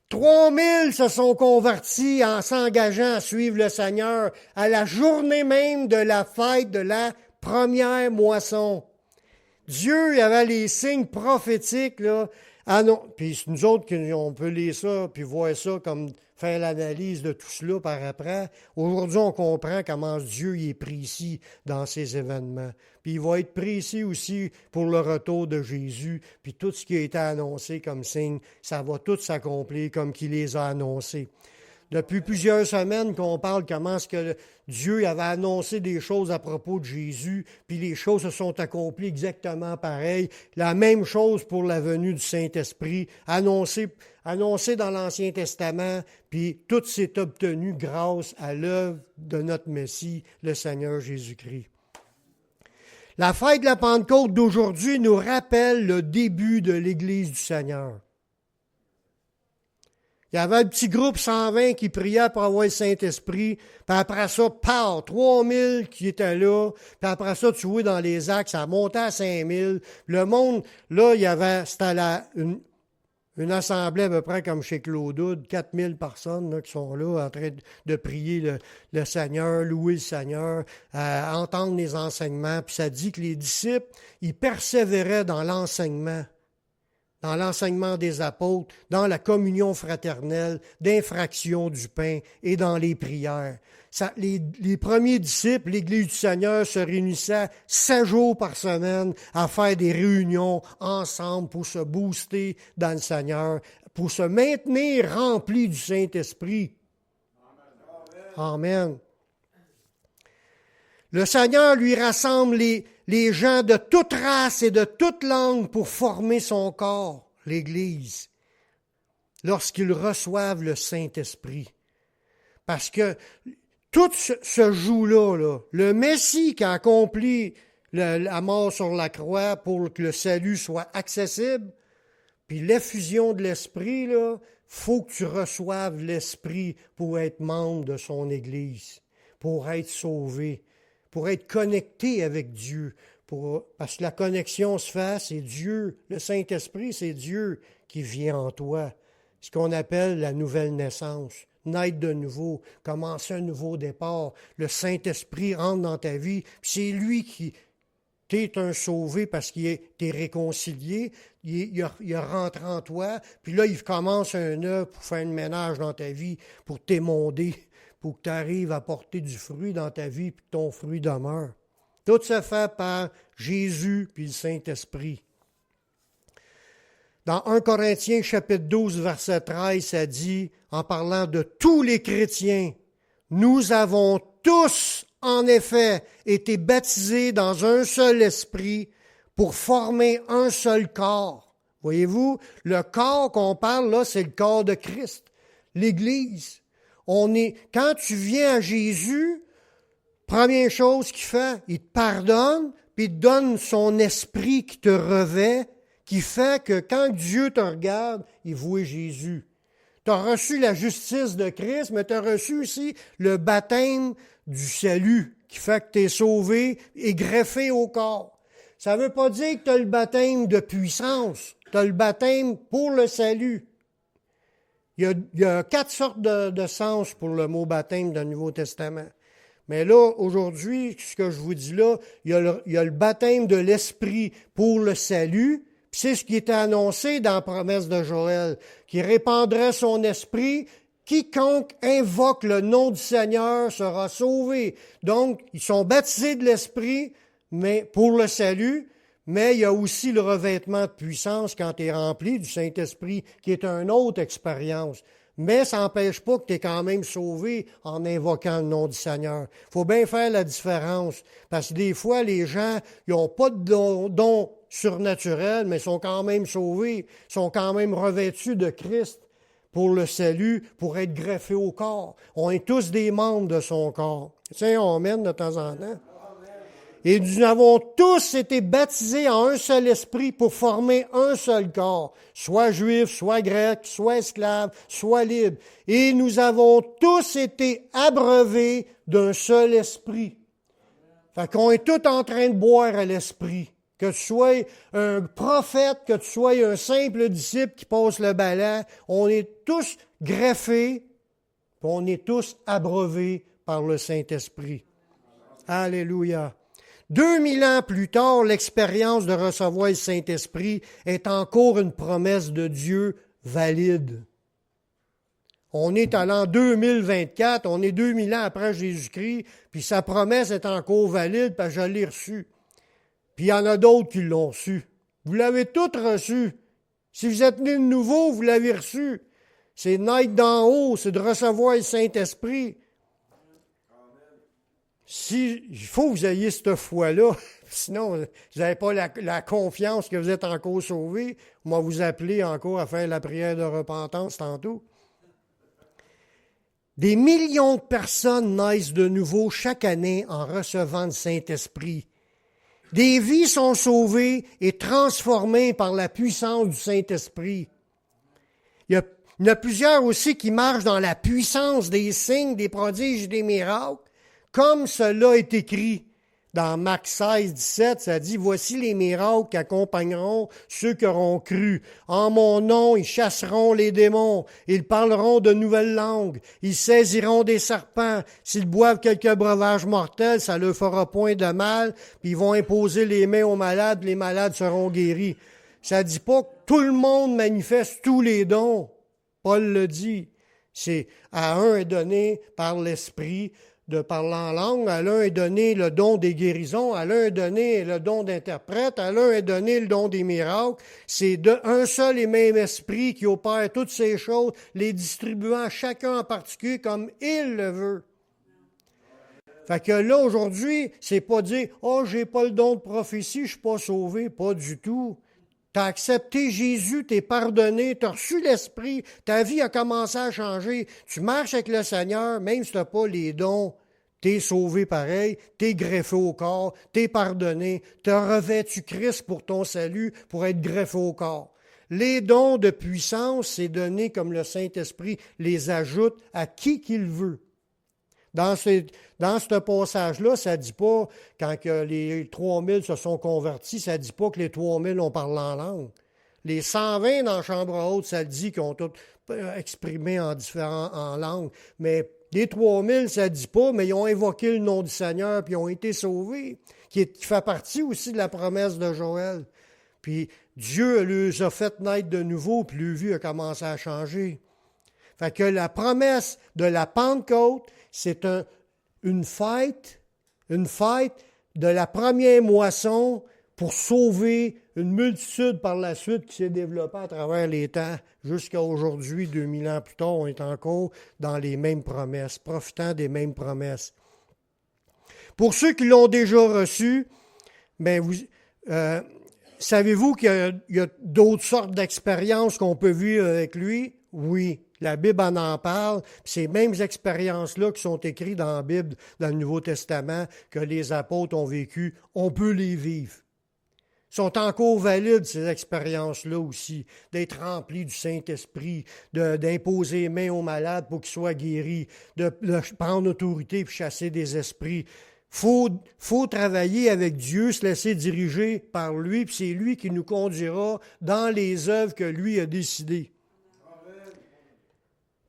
3000 se sont convertis en s'engageant à suivre le Seigneur à la journée même de la fête de la première moisson. Dieu, il avait les signes prophétiques, là. Ah non, puis nous autres, on peut lire ça, puis voir ça comme faire l'analyse de tout cela par après. Aujourd'hui, on comprend comment Dieu il est précis dans ces événements. Puis il va être précis aussi pour le retour de Jésus, puis tout ce qui a été annoncé comme signe, ça va tout s'accomplir comme qu'il les a annoncés. Depuis plusieurs semaines qu'on parle comment est-ce que Dieu avait annoncé des choses à propos de Jésus, puis les choses se sont accomplies exactement pareil. La même chose pour la venue du Saint-Esprit, annoncé dans l'Ancien Testament, puis tout s'est obtenu grâce à l'œuvre de notre Messie, le Seigneur Jésus-Christ. La fête de la Pentecôte d'aujourd'hui nous rappelle le début de l'Église du Seigneur. Il y avait un petit groupe 120 qui priait pour avoir le Saint-Esprit. Puis après ça, 3000 qui étaient là. Puis après ça, tu vois, dans les actes, ça montait à 5000. Le monde, là, c'était une assemblée à peu près comme chez Claude Hood, 4000 personnes là, qui sont là en train de prier le Seigneur, louer le Seigneur, entendre les enseignements. Puis ça dit que les disciples, ils persévéraient dans l'enseignement des apôtres, dans la communion fraternelle, d'infraction du pain et dans les prières. Les premiers disciples, l'Église du Seigneur se réunissait 7 jours par semaine à faire des réunions ensemble pour se booster dans le Seigneur, pour se maintenir remplis du Saint-Esprit. Amen. Le Seigneur lui rassemble les gens de toute race et de toute langue pour former son corps, l'Église, lorsqu'ils reçoivent le Saint-Esprit. Parce que tout se joue là. Le Messie qui a accompli la mort sur la croix pour que le salut soit accessible, puis l'effusion de l'Esprit, il faut que tu reçoives l'Esprit pour être membre de son Église, pour être sauvé, pour être connecté avec Dieu. Parce que la connexion se fait, c'est Dieu. Le Saint-Esprit, c'est Dieu qui vient en toi. Ce qu'on appelle la nouvelle naissance. Naître de nouveau, commencer un nouveau départ. Le Saint-Esprit rentre dans ta vie. Puis c'est lui qui... T'es un sauvé parce qu'il t'est réconcilié. Il a rentré en toi. Puis là, il commence un œuvre pour faire un ménage dans ta vie, pour t'émonder, pour que tu arrives à porter du fruit dans ta vie, puis que ton fruit demeure. Tout se fait par Jésus puis le Saint-Esprit. Dans 1 Corinthiens chapitre 12, verset 13, ça dit, en parlant de tous les chrétiens, « Nous avons tous, en effet, été baptisés dans un seul esprit pour former un seul corps. » Voyez-vous, le corps qu'on parle là, c'est le corps de Christ, l'Église. Quand tu viens à Jésus, première chose qu'il fait, il te pardonne, puis il te donne son esprit qui te revêt, qui fait que quand Dieu te regarde, il voit Jésus. Tu as reçu la justice de Christ, mais tu as reçu aussi le baptême du salut, qui fait que tu es sauvé et greffé au corps. Ça ne veut pas dire que tu as le baptême de puissance, tu as le baptême pour le salut. Il y a 4 sortes de sens pour le mot baptême dans le Nouveau Testament. Mais là, aujourd'hui, ce que je vous dis là, il y a le baptême de l'Esprit pour le salut. Puis c'est ce qui était annoncé dans la promesse de Joël, qui répandrait son esprit. Quiconque invoque le nom du Seigneur sera sauvé. Donc, ils sont baptisés de l'Esprit, mais pour le salut, mais il y a aussi le revêtement de puissance quand tu es rempli du Saint-Esprit, qui est une autre expérience. Mais ça n'empêche pas que tu es quand même sauvé en invoquant le nom du Seigneur. Il faut bien faire la différence, parce que des fois, les gens, ils n'ont pas de don surnaturel, mais sont quand même sauvés, sont quand même revêtus de Christ pour le salut, pour être greffés au corps. On est tous des membres de son corps. Tu sais, on mène de temps en temps. Et nous avons tous été baptisés en un seul esprit pour former un seul corps, soit juif, soit grec, soit esclave, soit libre. Et nous avons tous été abreuvés d'un seul esprit. Fait qu'on est tous en train de boire à l'esprit. Que tu sois un prophète, que tu sois un simple disciple qui passe le balai, on est tous greffés, puis on est tous abreuvés par le Saint-Esprit. Alléluia. 2000 ans plus tard, l'expérience de recevoir le Saint-Esprit est encore une promesse de Dieu valide. On est à l'an 2024, on est 2000 ans après Jésus-Christ, puis sa promesse est encore valide parce que je l'ai reçue. Puis il y en a d'autres qui l'ont reçue. Vous l'avez toutes reçue. Si vous êtes né de nouveau, vous l'avez reçu. C'est de naître d'en haut, c'est de recevoir le Saint-Esprit. Il faut que vous ayez cette foi-là, sinon vous n'avez pas la confiance que vous êtes encore sauvé. On va vous appeler encore à faire la prière de repentance tantôt. Des millions de personnes naissent de nouveau chaque année en recevant le Saint-Esprit. Des vies sont sauvées et transformées par la puissance du Saint-Esprit. Il y a plusieurs aussi qui marchent dans la puissance des signes, des prodiges et des miracles, comme cela est écrit dans Marc 16, 17, ça dit « Voici les miracles qui accompagneront ceux qui auront cru. En mon nom, ils chasseront les démons. Ils parleront de nouvelles langues. Ils saisiront des serpents. S'ils boivent quelques breuvages mortels, ça ne leur fera point de mal. Puis ils vont imposer les mains aux malades, les malades seront guéris. » Ça ne dit pas que tout le monde manifeste tous les dons. Paul le dit. C'est à un est donné par l'Esprit de parler en langue, à l'un est donné le don des guérisons, à l'un est donné le don d'interprète, à l'un est donné le don des miracles. C'est un seul et même esprit qui opère toutes ces choses, les distribuant chacun en particulier comme il le veut. Fait que là, aujourd'hui, c'est pas dire « Oh, j'ai pas le don de prophétie, je suis pas sauvé », pas du tout. Tu as accepté Jésus, tu es pardonné, tu as reçu l'Esprit, ta vie a commencé à changer. Tu marches avec le Seigneur, même si tu n'as pas les dons, tu es sauvé pareil, tu es greffé au corps, tu es pardonné, tu as revêtu Christ pour ton salut, pour être greffé au corps. Les dons de puissance, c'est donné comme le Saint-Esprit les ajoute à qui qu'il veut. Dans ce passage-là, ça ne dit pas, quand que les 3000 se sont convertis, ça ne dit pas que les 3000 ont parlé en langue. Les 120 dans la chambre haute, ça dit qu'ils ont tout exprimé en langue. Mais les 3000, ça ne dit pas, mais ils ont invoqué le nom du Seigneur, puis ils ont été sauvés, qui fait partie aussi de la promesse de Joël. Puis Dieu les a fait naître de nouveau, puis le vie a commencé à changer. Fait que la promesse de la Pentecôte, c'est une fête de la première moisson pour sauver une multitude par la suite qui s'est développée à travers les temps. Jusqu'à aujourd'hui, 2000 ans plus tard, on est encore dans les mêmes promesses, profitant des mêmes promesses. Pour ceux qui l'ont déjà reçu, savez-vous qu'il y a d'autres sortes d'expériences qu'on peut vivre avec lui? Oui. La Bible en parle. Ces mêmes expériences-là qui sont écrites dans la Bible, dans le Nouveau Testament, que les apôtres ont vécues, on peut les vivre. Sont encore valides, ces expériences-là aussi, d'être remplis du Saint-Esprit, d'imposer les mains aux malades pour qu'ils soient guéris, de prendre autorité et chasser des esprits. Faut travailler avec Dieu, se laisser diriger par lui, puis c'est lui qui nous conduira dans les œuvres que lui a décidées.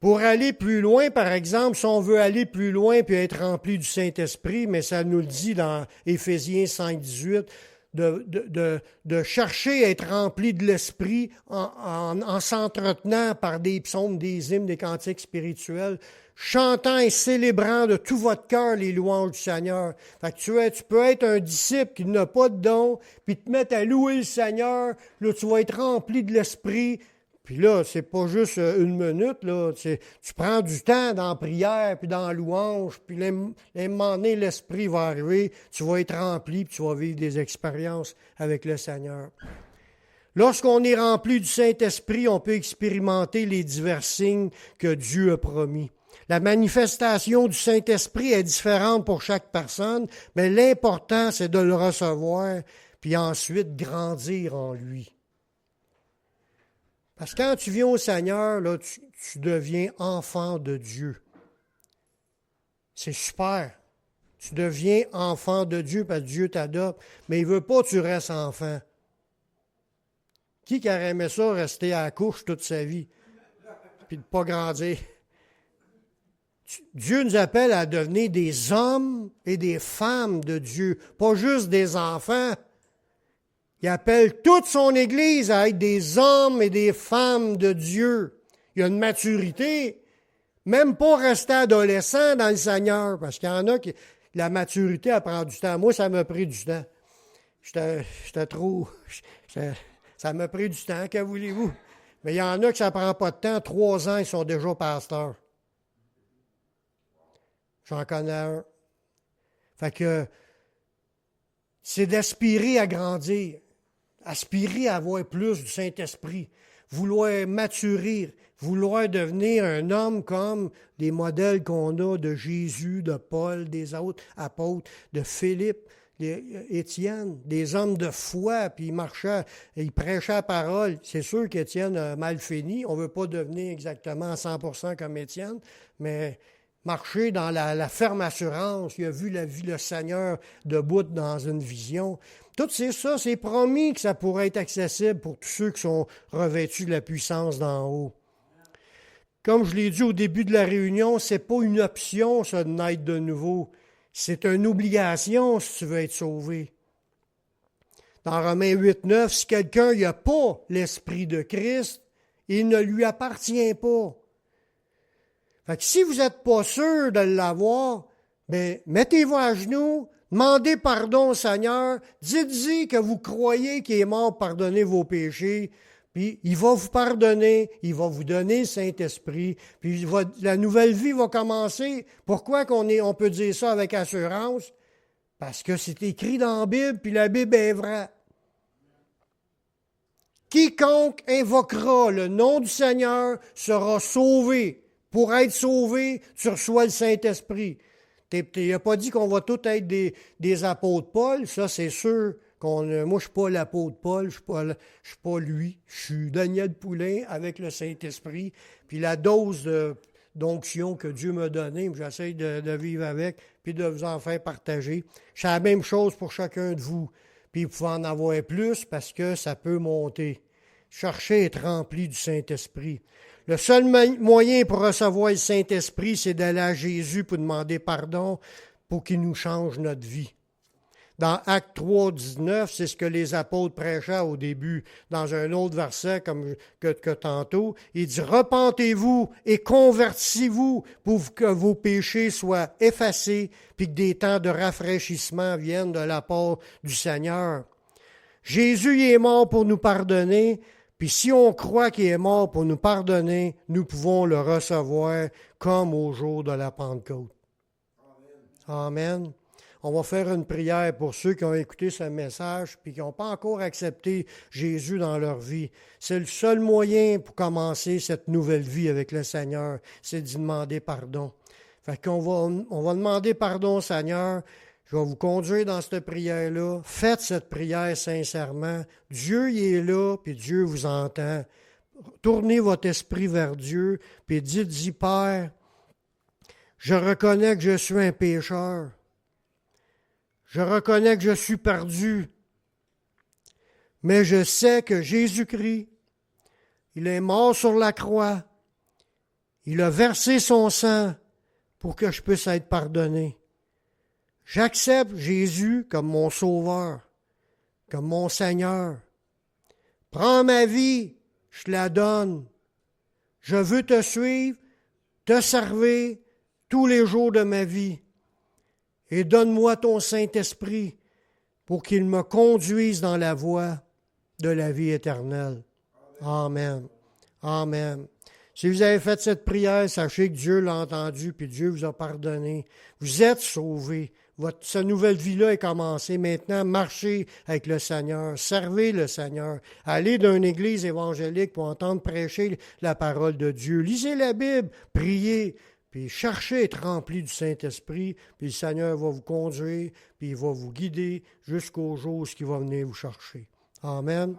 Pour aller plus loin, par exemple, si on veut aller plus loin puis être rempli du Saint-Esprit, mais ça nous le dit dans Éphésiens 5, 18, de chercher à être rempli de l'Esprit en s'entretenant par des psaumes, des hymnes, des cantiques spirituels, chantant et célébrant de tout votre cœur les louanges du Seigneur. Fait que tu peux être un disciple qui n'a pas de don, puis te mettre à louer le Seigneur, là tu vas être rempli de l'Esprit. Puis là, c'est pas juste une minute, là. Tu prends du temps dans la prière, puis dans la louange, puis un moment donné, l'Esprit va arriver, tu vas être rempli, puis tu vas vivre des expériences avec le Seigneur. Lorsqu'on est rempli du Saint-Esprit, on peut expérimenter les divers signes que Dieu a promis. La manifestation du Saint-Esprit est différente pour chaque personne, mais l'important, c'est de le recevoir, puis ensuite grandir en lui. Parce que quand tu viens au Seigneur, là, tu deviens enfant de Dieu. C'est super. Tu deviens enfant de Dieu parce que Dieu t'adopte, mais il ne veut pas que tu restes enfant. Qui aurait aimé ça, rester à la couche toute sa vie, puis de ne pas grandir? Dieu nous appelle à devenir des hommes et des femmes de Dieu, pas juste des enfants. Il appelle toute son Église à être des hommes et des femmes de Dieu. Il y a une maturité, même pas rester adolescent dans le Seigneur, parce qu'il y en a qui, la maturité, elle prend du temps. Moi, ça m'a pris du temps. J'étais trop... Ça m'a pris du temps, que voulez-vous? Mais il y en a que ça prend pas de temps. 3 ans, ils sont déjà pasteurs. J'en connais un. Fait que c'est d'aspirer à grandir, aspirer à avoir plus du Saint-Esprit, vouloir maturer, vouloir devenir un homme comme des modèles qu'on a de Jésus, de Paul, des autres apôtres, de Philippe, Étienne, des hommes de foi, puis ils marchaient, ils prêchaient la parole. C'est sûr qu'Étienne a mal fini. On ne veut pas devenir exactement à 100% comme Étienne, mais marcher dans la ferme assurance. Il a vu la vie, le Seigneur debout dans une vision. Tout ça, c'est promis que ça pourrait être accessible pour tous ceux qui sont revêtus de la puissance d'en haut. Comme je l'ai dit au début de la réunion, c'est pas une option, ça, de naître de nouveau. C'est une obligation si tu veux être sauvé. Dans Romains 8:9, si quelqu'un n'a pas l'Esprit de Christ, il ne lui appartient pas. Fait que si vous n'êtes pas sûr de l'avoir, bien, mettez-vous à genoux, demandez pardon au Seigneur, dites-y que vous croyez qu'il est mort pour pardonner vos péchés, puis il va vous pardonner, il va vous donner le Saint-Esprit, puis la nouvelle vie va commencer. Pourquoi on peut dire ça avec assurance? Parce que c'est écrit dans la Bible, puis la Bible est vraie. Quiconque invoquera le nom du Seigneur sera sauvé. Pour être sauvé, tu reçois le Saint-Esprit. Il n'a pas dit qu'on va tous être des apôtres Paul, ça c'est sûr. Moi, je ne suis pas l'apôtre Paul, je ne suis pas lui. Je suis Daniel Poulain avec le Saint-Esprit. Puis la dose d'onction que Dieu m'a donnée, j'essaie de vivre avec, puis de vous en faire partager. C'est la même chose pour chacun de vous. Puis vous pouvez en avoir plus parce que ça peut monter. Cherchez à être rempli du Saint-Esprit. Le seul moyen pour recevoir le Saint-Esprit, c'est d'aller à Jésus pour demander pardon, pour qu'il nous change notre vie. Dans Actes 3:19, c'est ce que les apôtres prêchaient au début. Dans un autre verset comme que tantôt, il dit « Repentez-vous et convertissez-vous pour que vos péchés soient effacés, puis que des temps de rafraîchissement viennent de la part du Seigneur. » Jésus il est mort pour nous pardonner, puis si on croit qu'il est mort pour nous pardonner, nous pouvons le recevoir comme au jour de la Pentecôte. Amen. On va faire une prière pour ceux qui ont écouté ce message puis qui n'ont pas encore accepté Jésus dans leur vie. C'est le seul moyen pour commencer cette nouvelle vie avec le Seigneur, c'est d'y demander pardon. Fait qu'on va demander pardon au Seigneur. Je vais vous conduire dans cette prière-là. Faites cette prière sincèrement. Dieu il est là, puis Dieu vous entend. Tournez votre esprit vers Dieu, puis dites-y, Père, je reconnais que je suis un pécheur. Je reconnais que je suis perdu. Mais je sais que Jésus-Christ, il est mort sur la croix. Il a versé son sang pour que je puisse être pardonné. J'accepte Jésus comme mon sauveur, comme mon Seigneur. Prends ma vie, je te la donne. Je veux te suivre, te servir tous les jours de ma vie. Et donne-moi ton Saint-Esprit pour qu'il me conduise dans la voie de la vie éternelle. Amen. Amen. Si vous avez fait cette prière, sachez que Dieu l'a entendu puis Dieu vous a pardonné. Vous êtes sauvés. Cette nouvelle vie-là est commencée. Maintenant, marchez avec le Seigneur. Servez le Seigneur. Allez dans une église évangélique pour entendre prêcher la parole de Dieu. Lisez la Bible. Priez. Puis cherchez à être rempli du Saint-Esprit, puis le Seigneur va vous conduire, puis il va vous guider jusqu'au jour où il va venir vous chercher. Amen.